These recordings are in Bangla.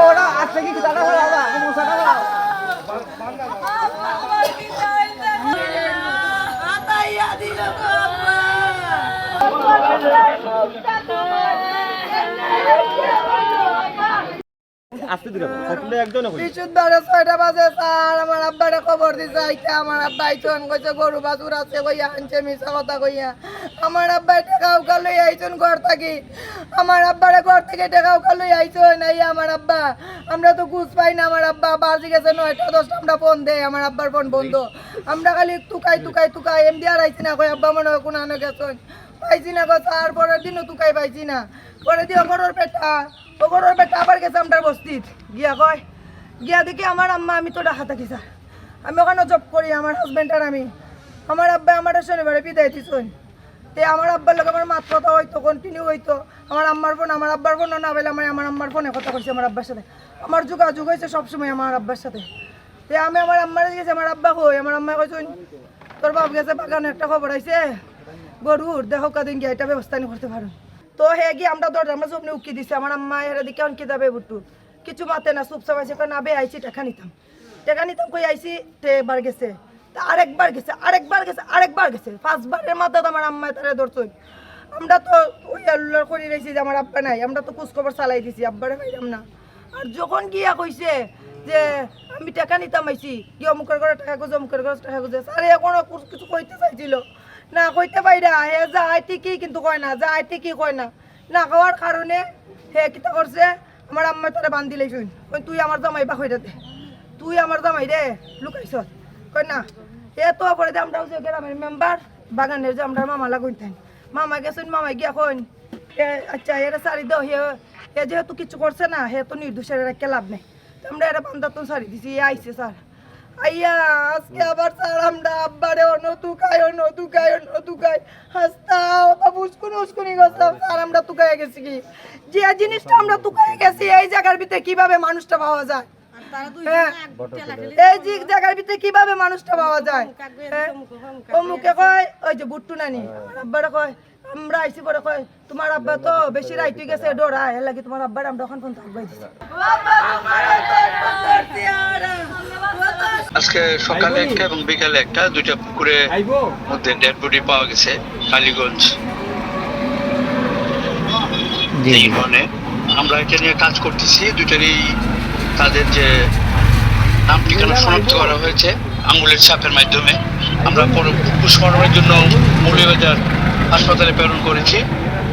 ওরা আজকে কি দাদা হলো বাবা মশাটা হলো আতাইয়া দিল আস্তে দিরা ফটোটা একদম না কই বিশুদ্ধরে 6টা বাজে স্যার আমার আব্বারে খবর দিছে আইতে আমার আব্বা আইছন কইছে গরু বাছুর আছে কইয়া আনছে মিছা কথা কইয়া আমার আব্বা টাকাও কালই আইছন ঘর থাকি আমার আব্বারে ঘর থেকে টাকাও কালই আইছন নাই আমার আব্বা আমরা তো কুছ পাই না আমার আব্বা বাজি গেছে 9টা 10টা আমরা ফোন দেই আমার আব্বার ফোন বন্ধ আমরা খালি তুকাই এমডি আর আইছি না কই আব্বা মনে হয় কোন আনো গেছন পাইছি না গো স্যার পরের দিনও তুকাই পাইছি না পরে দিও গরুর পেটা ওগরের বেটা আবার গেছে আমরা বস্তিত গিয়া দেখি আমার আম্মা আমি তো ঢাকা থাকি স্যার আমি ওখানে জব করি আমার হাজবেন্ড আর আমি আমার আব্বা আমার শনিবারে বিদায় দিছুন তে আমার আব্বার লোক আমার মাত কথা হইতো কন্টিনিউ হইতো আমার আম্মার ফোন আমার আব্বার ফোন না পেলে আমি আমার আম্মার ফোনে কথা করছি আমার আব্বার সাথে আমার যোগাযোগ হয়েছে সবসময় আমার আব্বার সাথে তে আমি আমার আম্মারে গেছি আমার আব্বা কই আমার আম্মা কইছুন তোর বাপ গেছে বাগানে একটা খবর আইছে গরুর দেখো কদিন গিয়ে এটা ব্যবস্থা নি করতে পারো তো হে গিয়ে আমরা দরজা আমরা সবনে উকি দিছি আমার আম্মা এর দিকে অনকে যাবে বুটু কিছু মাতে না চুপচাপ আছে কারণ আবে আইছি টাকা নিতাম কই আইছি তে বার গেছে আরেকবার গেছে 5 বারের মাথা আমার আম্মা তারে ধরছই আমরা তো ওই আল্লাহর করি রইছি যে আমার আব্বা নাই আমরা তো খোঁজ খবর চালাই দিছি আব্বারে পাইলাম না আর যখন গিয়া কইছে যে আমি টাকা নিতাম আইছি কি অমুকের ঘরে টাকা গুজে অমুকের ঘরে টাকা গুজে আরে কোনো কিছু কইতে চাইছিল না কইতে পাইরা হে যায় ঠিকই কিন্তু কয় না যায় ঠিকই কয় না না খাওয়ার কারণে হে কিতা করছে আমার আম্মা তোরে বান্ধি লাইছুন কই তুই আমার জামাই বা কইরা দে তুই আমার জামাই রে লুকাইছ কই না এ তো পরে দে আমরা যে গ্রামের মেম্বার বাগানের যে আমরা মামা লাগুইতেন মামা গেছেন মামা গিয়া কইন আচ্ছা এরা সারি দাও হে যেহেতু কিছু করছে না হে তো নির্দোষের একটা লাভ নেই আমরা এরা বান্ধা তো সারি দিছি আইছে স্যার আইয়া আজকে আবার স্যার আমরা আব্বারে নতুকাই হাসতাও বাবু উস্কুনি গেছতাম স্যার আমরা তুকায় গেছি কি যে জিনিসটা আমরা তুকায় গেছি এই জায়গার ভিতরে কিভাবে মানুষটা পাওয়া যায় এই জায়গার ভিতরে কিভাবে মানুষটা পাওয়া যায় ও মুখে কয় ওই যে বুট্টু নানি আমার আব্বারে কয় আমরা আইছি পরে কয় তোমার আব্বা তো বেশি রাইট হয়ে গেছে ডরা এর লাগি তোমার আব্বার আমরা ওখান পর্যন্ত আব্বাই দিছি আজকে সকালে একটা এবং বিকালে একটা দুইটা পুকুরে মধ্যে ডেড বডি পাওয়া গেছে কালীগঞ্জ ইউনিয়নে আমরা এটা নিয়ে কাজ করতেছি দুইটারই তাদের যে নাম ঠিকানা শনাক্ত করা হয়েছে আঙুলের ছাপের মাধ্যমে আমরা পোস্টমর্টমের জন্য মৌলভীবাজার হাসপাতালে প্রেরণ করেছি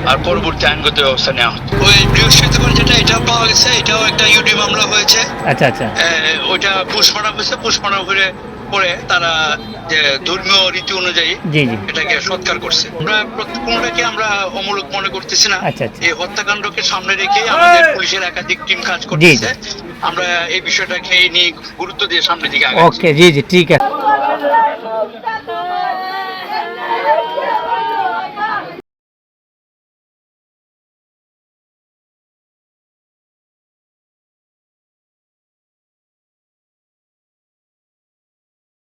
আর পরবর্তী আইনগত ব্যবস্থা নেওয়া হচ্ছে ওই বৃহস্পতিবার যেটা এটাও পাওয়া গেছে এটাও একটা ইউডি মামলা হয়েছে আচ্ছা ওইটা পোস্টমর্টম হয়েছে পোস্টমর্টম করে তারা যে ধর্মীয় রীতি অনুযায়ী এটাকে সৎকার করছে আমরা কোনটাকে আমরা অমূলক মনে করতেছি না এই হত্যাকাণ্ডকে সামনে রেখে আমাদের পুলিশের একাধিক টিম কাজ করতেছে আমরা এই বিষয়টাকে নিয়ে গুরুত্ব দিয়ে সামনের দিকে আগাচ্ছি ওকে জি ঠিক আছে